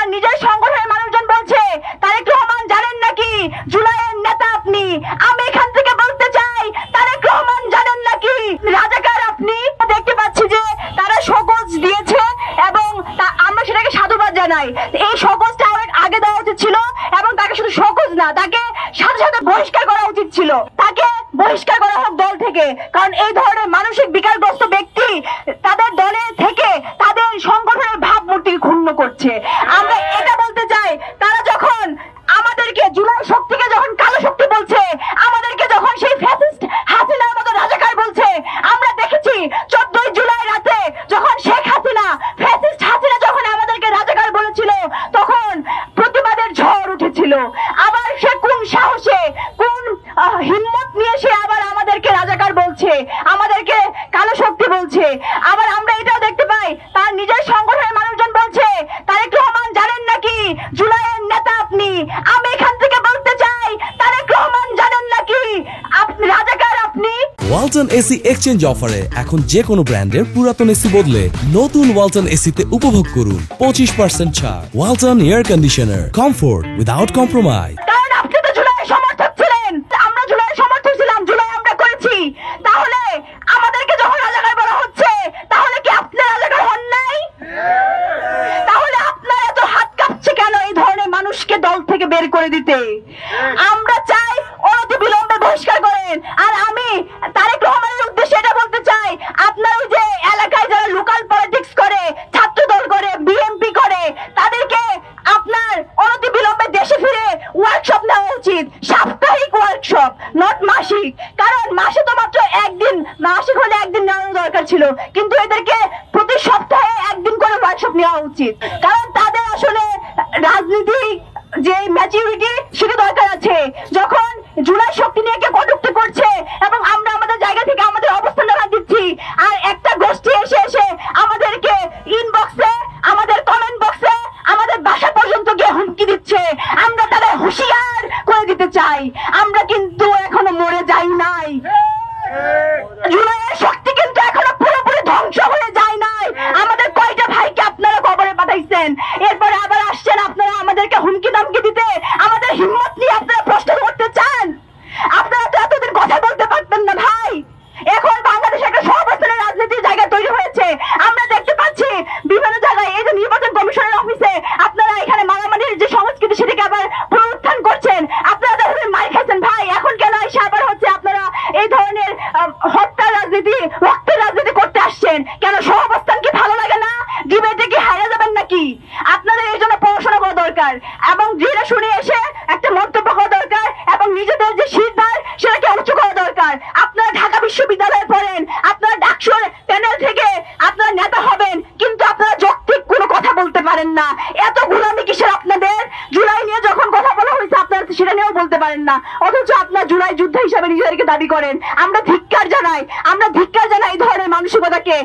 তার নিজের সংগঠনের মানুষজন বলছে তারেক রহমান জানেন নাকি জুলাইয়ের নেতা আপনি। আমি এখান থেকে বলতে চাই তারেক রহমান জানেন নাকি রাজাকার আপনি। দেখতে পাচ্ছি যে তারা সকোজ দিয়েছে এবং আমরা সেটাকে সাধুবাদ জানাই। এই সকোজটা অনেক আগে দেওয়া উচিত ছিল এবং তাকে শুধু সকোজ না, তাকে সাথে সাথে বহিষ্কার করা উচিত ছিল। তাকে বহিষ্কার করা হোক দল থেকে, কারণ এই ধরনের মানসিক বিকারগ্রস্ত ব্যক্তি তাদের দলে থেকে তাদের সংগঠনের ভাবমূর্তিকে ক্ষুণ্ণ করছে। আমরা এটা বলতে চাই, তারা যখন আমাদেরকে জুলাই শক্তিকে যখন কালো শক্তি বলছে, আমাদেরকে যখন সেই ফ্যাসিস্ট হাসিনার মতো রাজাকার বলছে, আমরা দেখেছি 14 জুলাই রাতে যখন শেখ হাসিনা ফ্যাসিস্ট হাসিনা যখন আমাদেরকে রাজাকার বলেছিল তখন প্রতিবাদের ঝড় উঠেছিল। আবার সে কোন সাহসে কোন হিম্মত নিয়ে সে আবার আমাদেরকে রাজাকার বলছে, আমাদেরকে কালো শক্তি বলছে। আবার আমরা এটাও দেখতে পাই তার নিজের সংগঠনের মানুষজন বলছে তারেক রহমান জানেন নাকি জুলাইয়ের নেতা আপনি। আমি এখান থেকে বলতে চাই তারেক রহমান জানেন নাকি রাজাকার আপনি। ওয়ালটন এসি এক্সচেঞ্জ অফারে এখন যে কোনো ব্র্যান্ডের পুরাতন এসি বদলে নতুন ওয়ালটন এসিতে উপভোগ করুন 25% ছাড়। Walton air conditioner, comfort without compromise. কারণ আপনি তো জুলাইয়ের সমর্থক ছিলেন, আমরা জুলাইয়ের সমর্থক ছিলাম, জুলাই আমরা করেছি। তাহলে আমাদেরকে যখন রাজাকার বলা হচ্ছে তাহলে কি আপনার রাজাকার হন নাই? তাহলে আপনার এত হাত কাঁপছে কেন এই ধরনের মানুষকে দল থেকে বের করে দিতে? আমরা চাই অনতিবিলম্বে বহিষ্কার করেন। আর আমি তারেক রহমানের উদ্দেশ্যে এটা বলতে চাই, আপনার ওই যে এলাকায় যারা লোকাল পলিটিক্স করে, ছাত্র দল করে, বিএমপি করে, তাদেরকে আপনার অনতিবিলম্বে দেশে ফিরে ওয়ার্কশপ নেওয়া উচিত। সাপ্তাহিক ওয়ার্কশপ, নট মাসিক। কারণ মাসে তো মাত্র একদিন, মাসিক হলে একদিন নেওয়ার দরকার ছিল, কিন্তু এদেরকে প্রতি সপ্তাহে একদিন করে ওয়ার্কশপ নেওয়া উচিত। কারণ তাদের আসলে রাজনীতিক যে ম্যাচুরিটি সেটা দরকার আছে। যখন জুলাই শক্তি নিয়ে কে কটূক্তি করছে এবং আমরা আমাদের জায়গা থেকে আমাদের অবস্থান জানা দিচ্ছি, আর একটা গোষ্ঠী এসে এসে আমাদেরকে ইনবক্সে, আমাদের কমেন্ট বক্সে, আমাদের বাসা পর্যন্ত গিয়ে হুমকি দিচ্ছে, আমরা তাদের হুঁশিয়ার করে দিতে চাই আমরা কিন্তু এখনো মরে যাই নাই। জুলাইয়ের শক্তি কিন্তু এখনো পুরোপুরি ধ্বংস হয়ে যায় নাই। আমাদের কয়টা ভাইকে আপনারা কবরে পাঠাইছেন, এরপরে আবার আসছেন আপনারা আমাদেরকে হুমকি দামকি দিতে। আমাদের হিম্মত নিয়ে আপনারা প্রশ্ন করতে চান? আপনারা তো এতদিন কথা বলতে পারতেন না ভাই। এখন বাংলাদেশে একটা সহাবস্থানের রাজনীতির জায়গা তৈরি হয়েছে। আমরা দেখতে পাচ্ছি বিভিন্ন জায়গায় এই যে নির্বাচন কমিশনের অফিসে আপনারা এখানে মারামারির যে সংস্কৃতি সেটাকে আবার পুনরুত্থান করছেন। আপনারা যখন মার খাইছেন ভাই, এখন কেন এসে আবার হচ্ছে আপনারা এই ধরনের হত্যার রাজনীতি, রক্তের রাজনীতি করতে আসছেন? কেন সহাবস্থান কি ভালো লাগে না? ডিবেটে কি হারিয়ে যাবেন নাকি? আপনাদের এই জন্য পড়াশোনা করা দরকার এবং যেটা শুনে এসে একটা মন্তব্য করা দরকার এবং নিজেদের যে সিদ্ধার সেটাকে উঁচু করা দরকার। আপনারা ঢাকা বিশ্ববিদ্যালয়ে পড়েন, আপনারা ডাকসুর প্যানেল থেকে আপনারা নেতা হবেন, কিন্তু আপনারা যৌক্তিক কোনো কথা বলতে পারেন না। এত গোলামি কিসের আপনাদের? জুলাই নিয়ে যখন কথা বলা হয়েছে আপনারা সেটা নিয়েও বলতে পারেন না, অথচ আপনার জুলাই যুদ্ধ হিসাবে নিজেদেরকে দাবি করেন। আমরা ধিক্কার জানাই এই ধরনের মানসিকতাকে।